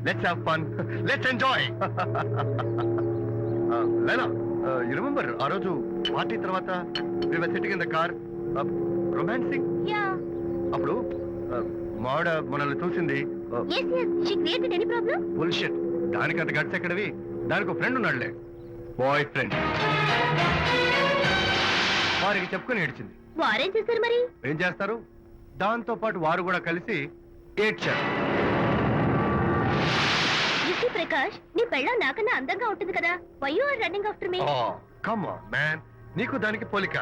Let's have fun, let's enjoy. లేనా, you remember ఆ రోజు పార్టీ తర్వాత we were sitting in the car romancing? Yeah. అప్పుడు మావిడ మనల్ని చూసింది. yes yes she created any problem? Bullshit. దానికంత గట్స్ ఎక్కడవి? దానికి ఒక ఫ్రెండ్ ఉన్నాడులే, బాయ్ ఫ్రెండ్. వారికి చెప్పుకొని ఏడ్చింది. వారేం చేశారు మరి? ఏం చేస్తారు, దాంతో పాటు వారు కూడా కలిసి ఏడ్చారు. యూసీ ప్రకాష్, నీ పెళ్ళం నాకన్నా అందంగా ఉంటుంది కదా, why you are running after me? Come on man, నీకు దానికి పోలిక.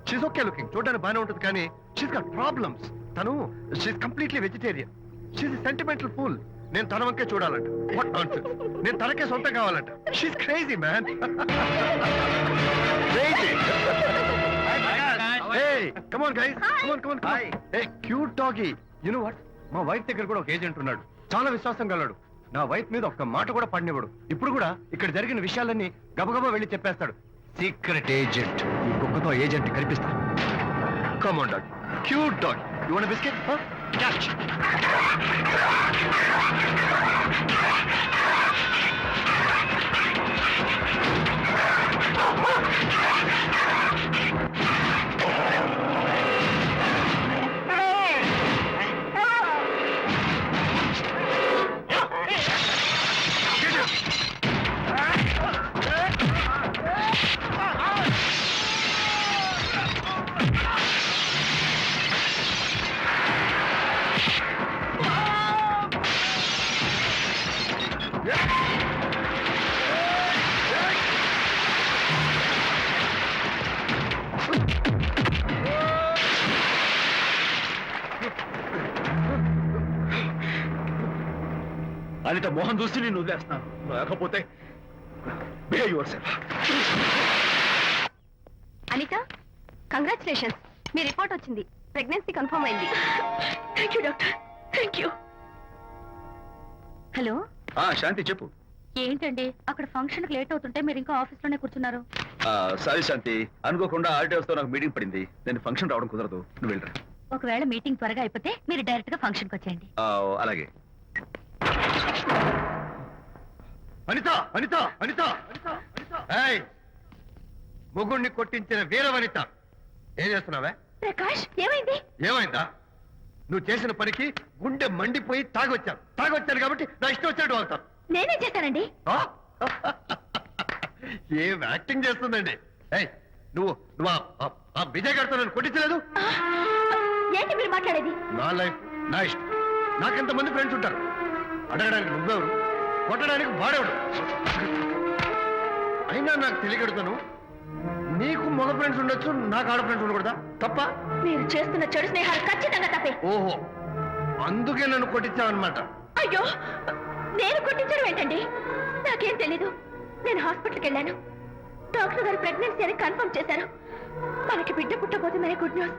షీస్ ఓకే లుకింగ్, చూడడానికి బాగానే ఉంటుంది, కానీ షీస్ గాట్ ప్రాబ్లమ్స్. తను she's completely vegetarian. She's sentimental pool. నేను తన వంకే చూడాలంట. What nonsense. నేను తనకే సొంతం కావాలంట. She's crazy man. Crazy. Hey, come on guys. Come on, come on, come on. Hey, cute doggy. You know what? మా wife దగ్గర కూడా ఒక ఏజెంట్ ఉన్నాడు, చాలా విశ్వాసం గలడు. నా వైఫ్ మీద ఒక్క మాట కూడా పడినివ్వడు. ఇప్పుడు కూడా ఇక్కడ జరిగిన విషయాలన్నీ గబగబా వెళ్ళి చెప్పేస్తాడు. Secret agent. ఈ కుక్కతో ఏజెంట్ కనిపిస్తా. Come on dog. Cute dog. You want a biscuit? Huh? Catch. Anitha Mohan చూసి నేను వదిలేస్తున్నాను, లేకపోతే behave yourself. Anitha, congratulations, మీ రిపోర్ట్ వచ్చింది. ప్రెగ్నెన్సీ కన్ఫర్మ్ అయింది. Thank you doctor, thank you. Hello. Shanti చెప్పు. ఏంటండి అక్కడ ఫంక్షన్ లేట్ అవుతుంటే మీరు ఇంకా ఆఫీస్ లోనే కూర్చున్నారు? సారీ శాంతి, అనుకోకుండా ఆర్టీఎస్ తో నాకు మీటింగ్ పడింది. నేను ఫంక్షన్ రావడం కుదరదు, నువ్వు వెళ్ళరా. ఒకవేళ మీటింగ్ త్వరగా అయిపోతే మీరు డైరెక్ట్ గా ఫంక్షన్ కి వచ్చేయండి. అలాగే. అనిత, అనిత, అనిత, ఏయ్, మొగుణ్ణి కొట్టించిన వీర వనిత, ఏం చేస్తున్నావే? ప్రకాష్, ఏమైంది? ఏమైందా? నువ్వు చేసిన పనికి గుండె మండిపోయి తాగొచ్చాను కాబట్టి నా ఇష్టం వచ్చినట్టు వాగుతాను. నేనే చేశానండి. ఏం యాక్టింగ్ చేస్తుందండి. ఏయ్, నువ్వు నువ్వు ఆ విజయ్ గారితో నన్ను కొట్టించలేదు? ఏంటి మీరు మాట్లాడేది? నా లైఫ్ నా ఇష్టం. నాకెంతమంది ఫ్రెండ్స్ ఉంటారు. అడగడానికి నువ్వెవరు, కొట్టడానికి వాడేవాడు. అయినా నాకు తెలియగడుతాను, నీకు మగ ఫ్రెండ్స్ ఉండొచ్చు, నాకు ఆడ ఫ్రెండ్స్ ఉండకూడదా? తప్ప? మీరు చేస్తున్న చెడు స్నేహాలు ఖచ్చితంగా తప్పే. ఓహో, అందుకే నన్ను కొట్టించావన్నమాట. అయ్యో, నేను కొట్టించడం ఏంటండి? నాకేం తెలీదు. నేను హాస్పిటల్కి వెళ్ళాను. డాక్టర్ గారు ప్రెగ్నెన్సీ అని కన్ఫర్మ్ చేశారు. మనకి బిడ్డ పుట్టబోతుందనే గుడ్ న్యూస్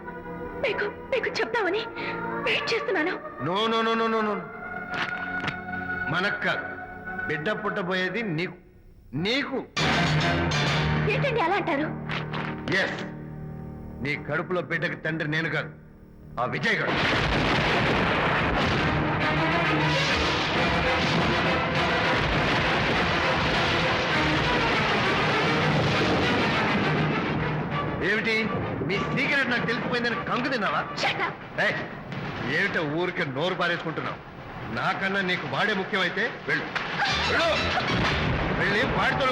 మీకు చెప్తామని వెయిట్ చేస్తున్నాను. No no no no no no, మనక్క బిడ్డ పుట్టబోయేది నీకు. నీకు ఏంటండి అలా అంటారు? ఎస్, నీ కడుపులో బిడ్డకి తండ్రి నేను కాదు, ఆ విజయ్ గారు. ఏమిటి మీ సీక్రెట్ నాకు తెలిసిపోయిందని కంగు తిన్నావా? ఏమిటో ఊరికే నోరు పారేసుకుంటున్నావు? నాకన్నా నీకు వాడే ముఖ్యమైతే వెళ్ళు, వెళ్ళి వాడితో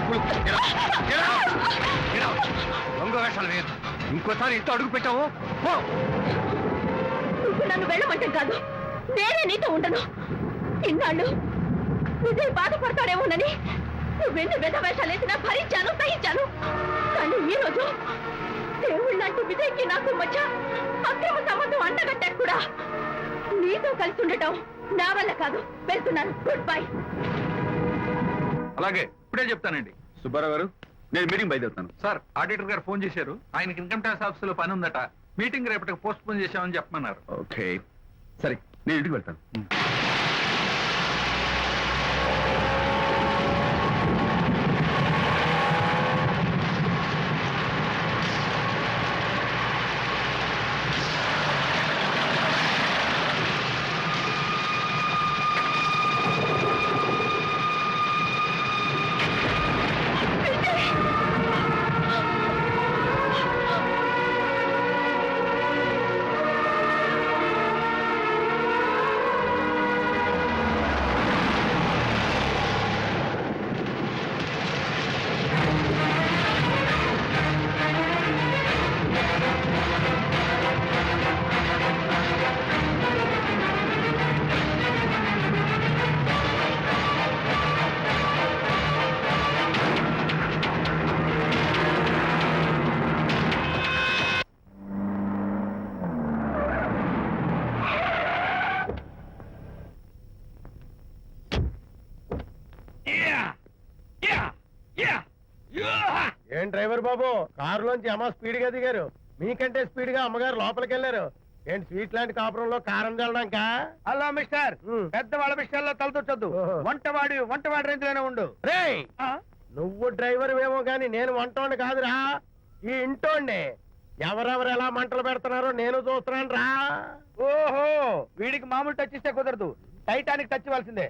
దొంగ వేషాలు వేయదు. ఇంకోసారి ఇంట్లో అడుగు పెట్టావు నువ్వు నన్ను వెళ్ళమంటే కాదు, నేనే నీతో ఉండను. ఇన్నాళ్ళు విజయ్ బాధపడతాడేమోనని నువ్వెన్ని వేషాలు వేసినా భరించాను, సహించాను. కానీ ఈ రోజు దేవుళ్ళంటూ విజయ్కి నాకు మధ్య అక్రమ సంబంధం అంటగట్టాక కూడా నీతో కలిసి ఉండటం నా వల్ల కాదు. వెళ్తున్నాను, గుడ్ బై. అలాగే, ఇప్పుడే చెప్తానండి. సుబ్బారావు గారు, నేను మీటింగ్ బయలుదేరుతాను. సార్, ఆడిటర్ గారు ఫోన్ చేశారు. ఆయనకి ఇన్కమ్ ట్యాక్స్ ఆఫీస్ లో పని ఉందట. మీటింగ్ రేపటికి పోస్ట్ పోన్ చేశామని చెప్పమన్నారు. ఓకే, సరే, నేను ఇంటికి వెళ్తాను. బాబు కారులోంచి అమ్మ స్పీడ్ గా దిగారు మీకంటే స్పీడ్ గా అమ్మగారు లోపలికి వెళ్ళారు ఏంటి స్వీట్ లాంటి కాపురంలో కారం చల్లడానిక హలో మిస్టర్ పెద్దవాళ్ళ విషయాల్లో తలదొచ్చొద్దు. ఓహో. వంటవాడి రేంజ్లోనే ఉండు. రే నువ్వు డ్రైవర్ ఏమో గాని నేను వంటోండి కాదురా ఈ ఇంటోండి ఎవరెవరు ఎలా మంటలు పెడుతున్నారో నేను చూస్తున్నాను రా ఓహో, వీడికి మామూలు టచ్ ఇస్తే కుదరదు, టైటానిక్ టచ్ ఇవ్వాల్సిందే.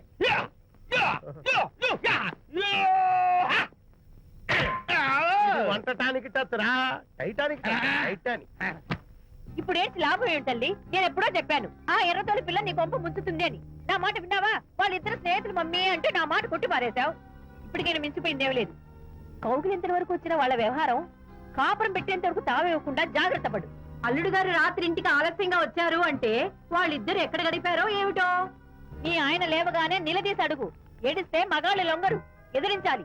ఇది వంటటానికి టచ్ రా టైటానిక్ టచ్, టైటానిక్ ఇప్పుడేంటి లాభం ఏంటల్లి? నేను ఎప్పుడో చెప్పాను ఆ ఎర్రతోలి పిల్ల నీ కొంప ముంచుతుంది అని. నా మాట విన్నావా? వాళ్ళిద్దరు స్నేహితులు మమ్మీ అంటే నా మాట కొట్టి పారేశావు. ఇప్పటికి నేను మించిపోయిందేం లేదు. కౌగిలింత వరకు వచ్చిన వాళ్ళ వ్యవహారం కాపురం పెట్టేంత వరకు తావేయకుండా జాగ్రత్త పడు. అల్లుడు గారు రాత్రి ఇంటికి ఆలస్యంగా వచ్చారు అంటే వాళ్ళిద్దరు ఎక్కడ గడిపారో ఏమిటో. నీ ఆయన లేవగానే నిలదీసి అడుగు. ఏడిస్తే మగాళ్ళు లొంగరు, ఎదిరించాలి.